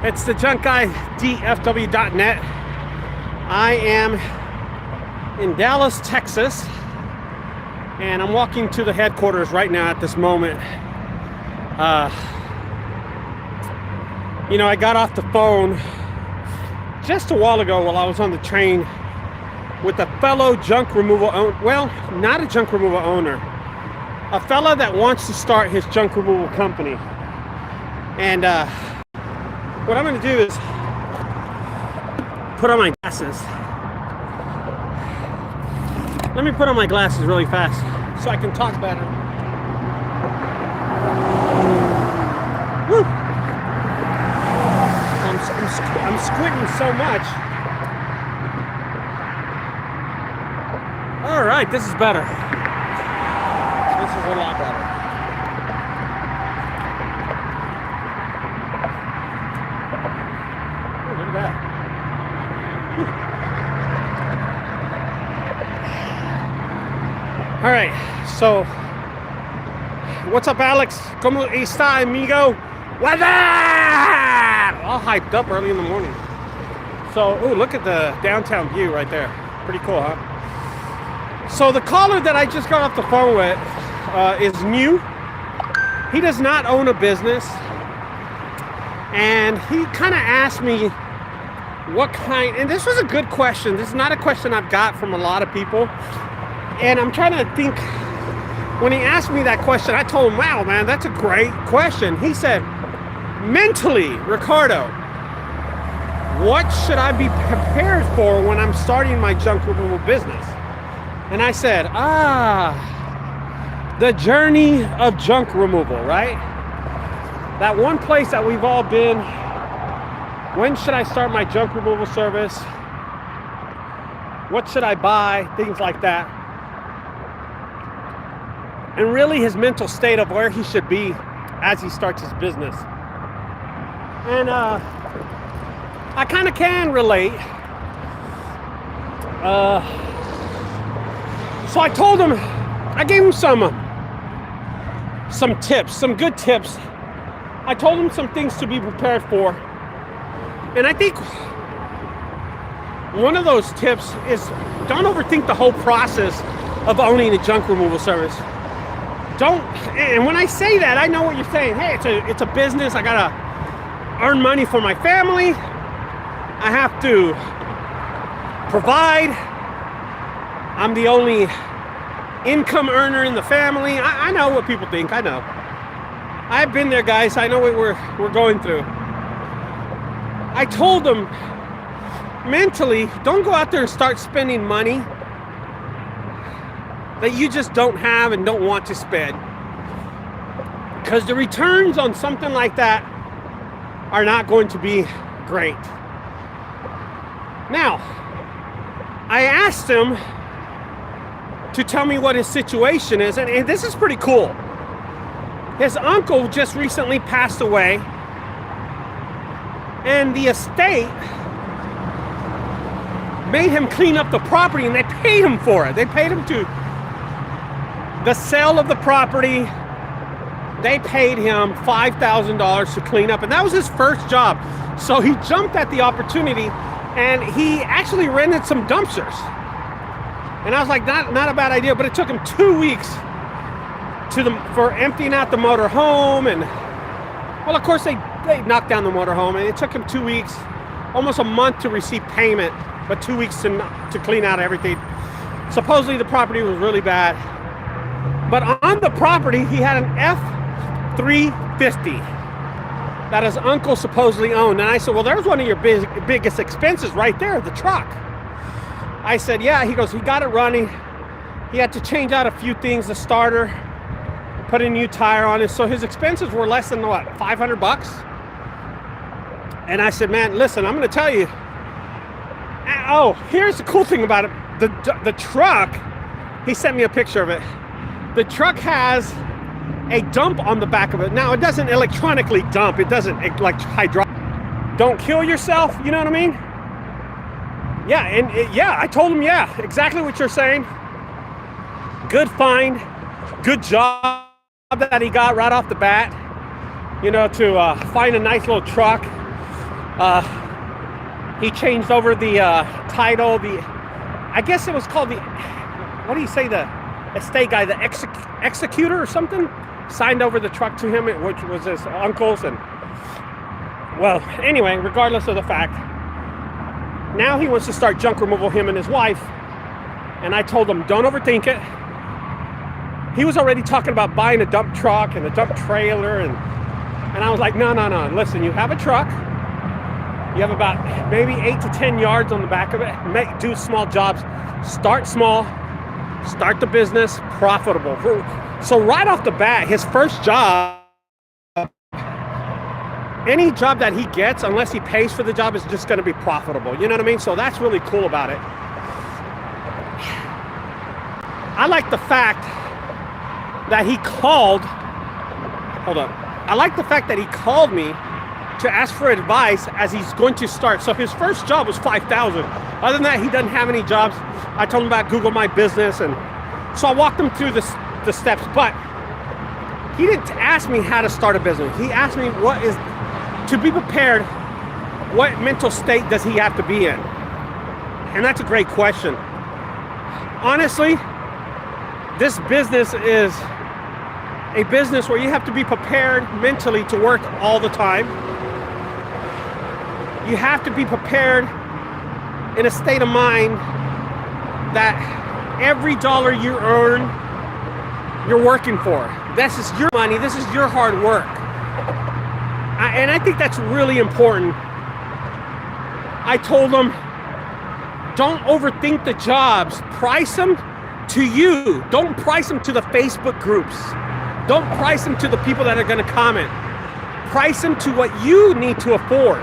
It's the junkguysdfw.net. I am in Dallas, Texas, and I'm walking to the headquarters right now at this moment. I got off the phone just a while ago while I was on the train with a fellow junk removal owner. Well, not a junk removal owner. A fella that wants to start his junk removal company. And what I'm going to do is put on my glasses. Let me put on my glasses really fast so I can talk better. Woo! I'm squinting so much. All right, this is better. This is a lot better. Oh, look at that. Whew. All right, so what's up, Alex? ¿Cómo está, amigo? What's up? All hyped up early in the morning. So, ooh, look at the downtown view right there. Pretty cool, huh? So the caller that I just got off the phone with is new. He does not own a business. And he kind of asked me what kind, and this was a good question. This is not a question I've got from a lot of people. And I'm trying to think, when he asked me that question, I told him, wow, man, that's a great question. He said, mentally, Ricardo, what should I be prepared for when I'm starting my junk removal business? And I said, the journey of junk removal, right? That one place that we've all been. When should I start my junk removal service? What should I buy? Things like that. And really his mental state of where he should be as he starts his business. And I kind of can relate. So I told him, I gave him some tips, some good tips. I told him some things to be prepared for. And I think one of those tips is don't overthink the whole process of owning a junk removal service. And when I say that, I know what you're saying. Hey, it's a business. I gotta earn money for my family. I have to provide. I'm the only income earner in the family. I know what people think. I know. I've been there, guys. I know what we're going through. I told them mentally, don't go out there and start spending money that you just don't have and don't want to spend. Because the returns on something like that are not going to be great. Now, I asked him to tell me what his situation is, and this is pretty cool. His uncle just recently passed away, and the estate made him clean up the property, and they paid him for it. They paid him to the sale of the property. They paid him $5,000 to clean up, and that was his first job. So he jumped at the opportunity, and he actually rented some dumpsters. And I was like, not a bad idea, but it took him 2 weeks for emptying out the motor home. And well, of course they knocked down the motor home, and it took him 2 weeks, almost a month to receive payment, but 2 weeks to clean out everything. Supposedly the property was really bad. But on the property, he had an F-350 that his uncle supposedly owned. And I said, well, there's one of your biggest expenses right there, the truck. I said, yeah. He goes, he got it running. He had to change out a few things, the starter, put a new tire on it. So his expenses were less than what, $500? And I said, man, listen, I'm going to tell you. Oh, here's the cool thing about it. The truck, he sent me a picture of it. The truck has a dump on the back of it. Now, it doesn't electronically dump. It doesn't like hydraulic. Don't kill yourself. You know what I mean? Yeah, and I told him, yeah, exactly what you're saying. Good find, good job that he got right off the bat, to find a nice little truck. He changed over the title. I guess it was called the, what do you say, the estate guy, the executor or something, signed over the truck to him, which was his uncle's. And well, anyway, regardless of the fact, now he wants to start junk removal, him and his wife. And I told him, don't overthink it. He was already talking about buying a dump truck and a dump trailer, and I was like, no. Listen, you have a truck. You have about maybe 8 to 10 yards on the back of it. Do small jobs. Start small. Start the business profitable. So right off the bat, his first job, any job that he gets, unless he pays for the job, is just going to be profitable. You know what I mean? So that's really cool about it. I like the fact that he called. Hold up. I like the fact that he called me to ask for advice as he's going to start. So his first job was $5,000. Other than that, he doesn't have any jobs. I told him about Google My Business, and so I walked him through the steps. But he didn't ask me how to start a business. He asked me what is to be prepared. What mental state does he have to be in? And that's a great question. Honestly, this business is a business where you have to be prepared mentally to work all the time. You have to be prepared in a state of mind that every dollar you earn, you're working for. This is your money. This is your hard work. And I think that's really important. I told them, don't overthink the jobs. Price them to you. Don't price them to the Facebook groups. Don't price them to the people that are going to comment. Price them to what you need to afford.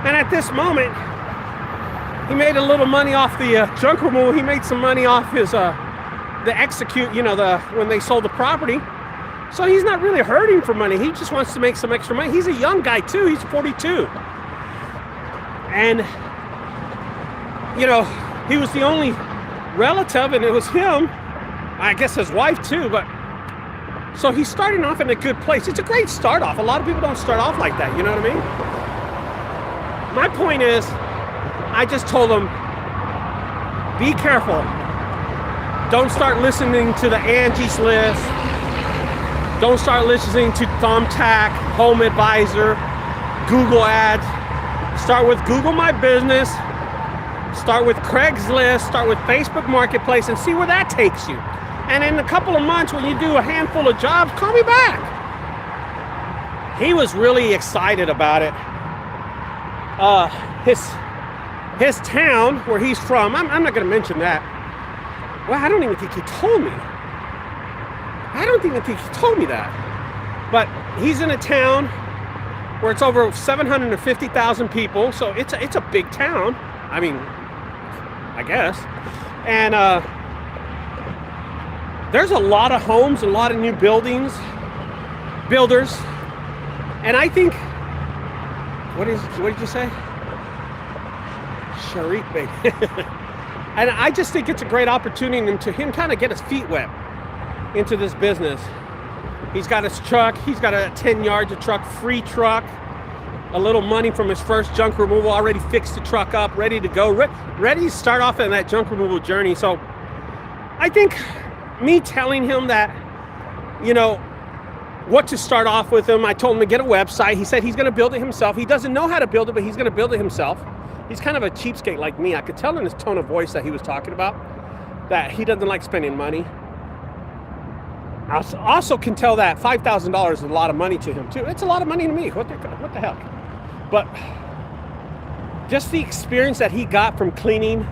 And at this moment, he made a little money off the junk removal. He made some money off his the execute, when they sold the property. So he's not really hurting for money. He just wants to make some extra money. He's a young guy too. He's 42. And he was the only relative, and it was him. I guess his wife too, but so he's starting off in a good place. It's a great start off. A lot of people don't start off like that, you know what I mean? My point is, I just told him, be careful. Don't start listening to the Angie's List. Don't start listening to Thumbtack, Home Advisor, Google Ads. Start with Google My Business. Start with Craigslist. Start with Facebook Marketplace and see where that takes you. And in a couple of months, when you do a handful of jobs, call me back. He was really excited about it. His town where he's from, I'm not going to mention that. Well, I don't even think he told me. I don't even think he told me that. But he's in a town where it's over 750,000 people, so it's a big town. I mean, I guess. And there's a lot of homes, a lot of new builders. And I think, what did you say? Sharif, baby. And I just think it's a great opportunity to him kind of get his feet wet into this business. He's got his truck. He's got a 10 yards of truck, free truck. A little money from his first junk removal, already fixed the truck up, ready to go, ready to start off in that junk removal journey. So I think me telling him that, what to start off with him, I told him to get a website. He said he's going to build it himself. He doesn't know how to build it, but he's going to build it himself. He's kind of a cheapskate like me. I could tell in his tone of voice that he was talking about that he doesn't like spending money. I also can tell that $5,000 is a lot of money to him too. It's a lot of money to me. What the heck? But just the experience that he got from cleaning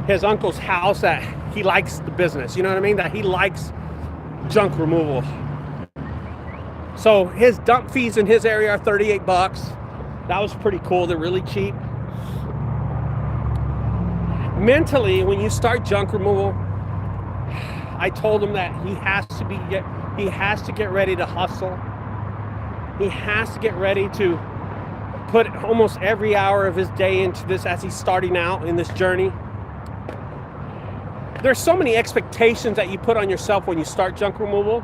his uncle's house, that he likes the business. You know what I mean? That he likes junk removal. So his dump fees in his area are $38. That was pretty cool. They're really cheap. Mentally, when you start junk removal, I told him that he has to get ready to hustle. He has to get ready to put almost every hour of his day into this as he's starting out in this journey. There's so many expectations that you put on yourself when you start junk removal.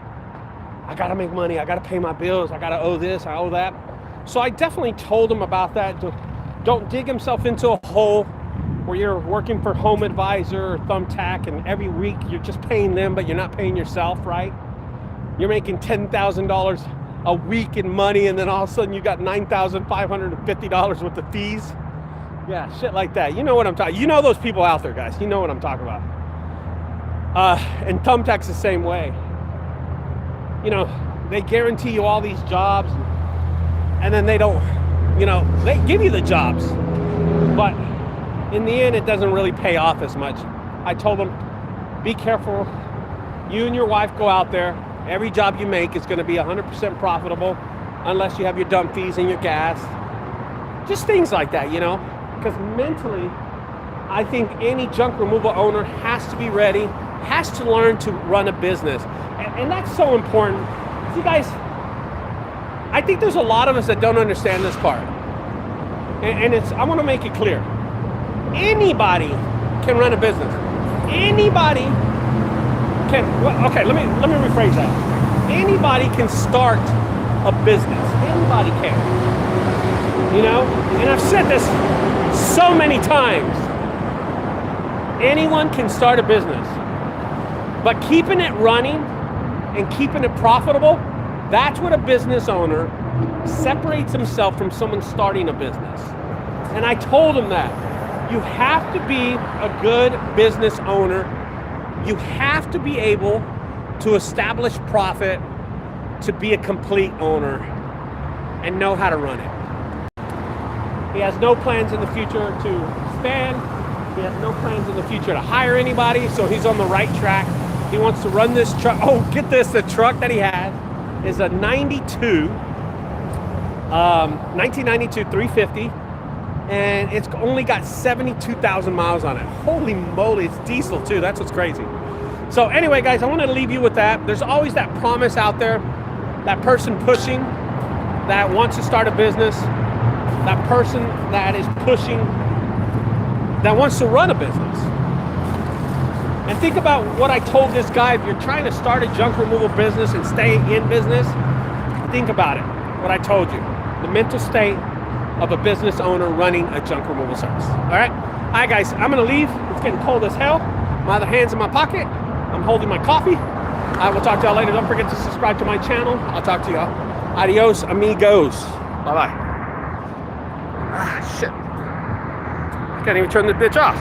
I gotta make money, I gotta pay my bills, I gotta owe this, I owe that. So I definitely told him about that. Don't dig himself into a hole where you're working for Home Advisor or Thumbtack, and every week you're just paying them, but you're not paying yourself, right? You're making $10,000 a week in money, and then all of a sudden you got $9,550 worth of fees. Yeah, shit like that. You know what I'm talking. You know those people out there, guys. You know what I'm talking about. And Thumbtack's the same way. You know, they guarantee you all these jobs, and then they don't. You know, they give you the jobs, but in the end, it doesn't really pay off as much. I told them, be careful. You and your wife go out there. Every job you make is going to be 100% profitable, unless you have your dump fees and your gas. Just things like that, you know. Because mentally, I think any junk removal owner has to be ready, has to learn to run a business. And that's so important. See, guys, I think there's a lot of us that don't understand this part. And I want to make it clear. Anybody can run a business. Anybody can, well, okay, let me rephrase that. Anybody can start a business. Anybody can. You know? And I've said this so many times. Anyone can start a business. But keeping it running and keeping it profitable, that's what a business owner separates himself from someone starting a business. And I told him that. You have to be a good business owner. You have to be able to establish profit, to be a complete owner, and know how to run it. He has no plans in the future to expand. He has no plans in the future to hire anybody, so he's on the right track. He wants to run this truck. Oh, get this, the truck that he has is a 1992 350, and it's only got 72,000 miles on it. Holy moly, it's diesel too. That's what's crazy. So anyway, guys, I want to leave you with that. There's always that promise out there, that person pushing, that wants to start a business, that person that is pushing, that wants to run a business. And think about what I told this guy. If you're trying to start a junk removal business and stay in business, think about it, what I told you. The mental state of a business owner running a junk removal service. All right, guys, I'm gonna leave. It's getting cold as hell. My other hand's in my pocket. I'm holding my coffee. I will talk to y'all later. Don't forget to subscribe to my channel. I'll talk to y'all. Adios, amigos. Bye-bye. Ah, shit. I can't even turn the bitch off.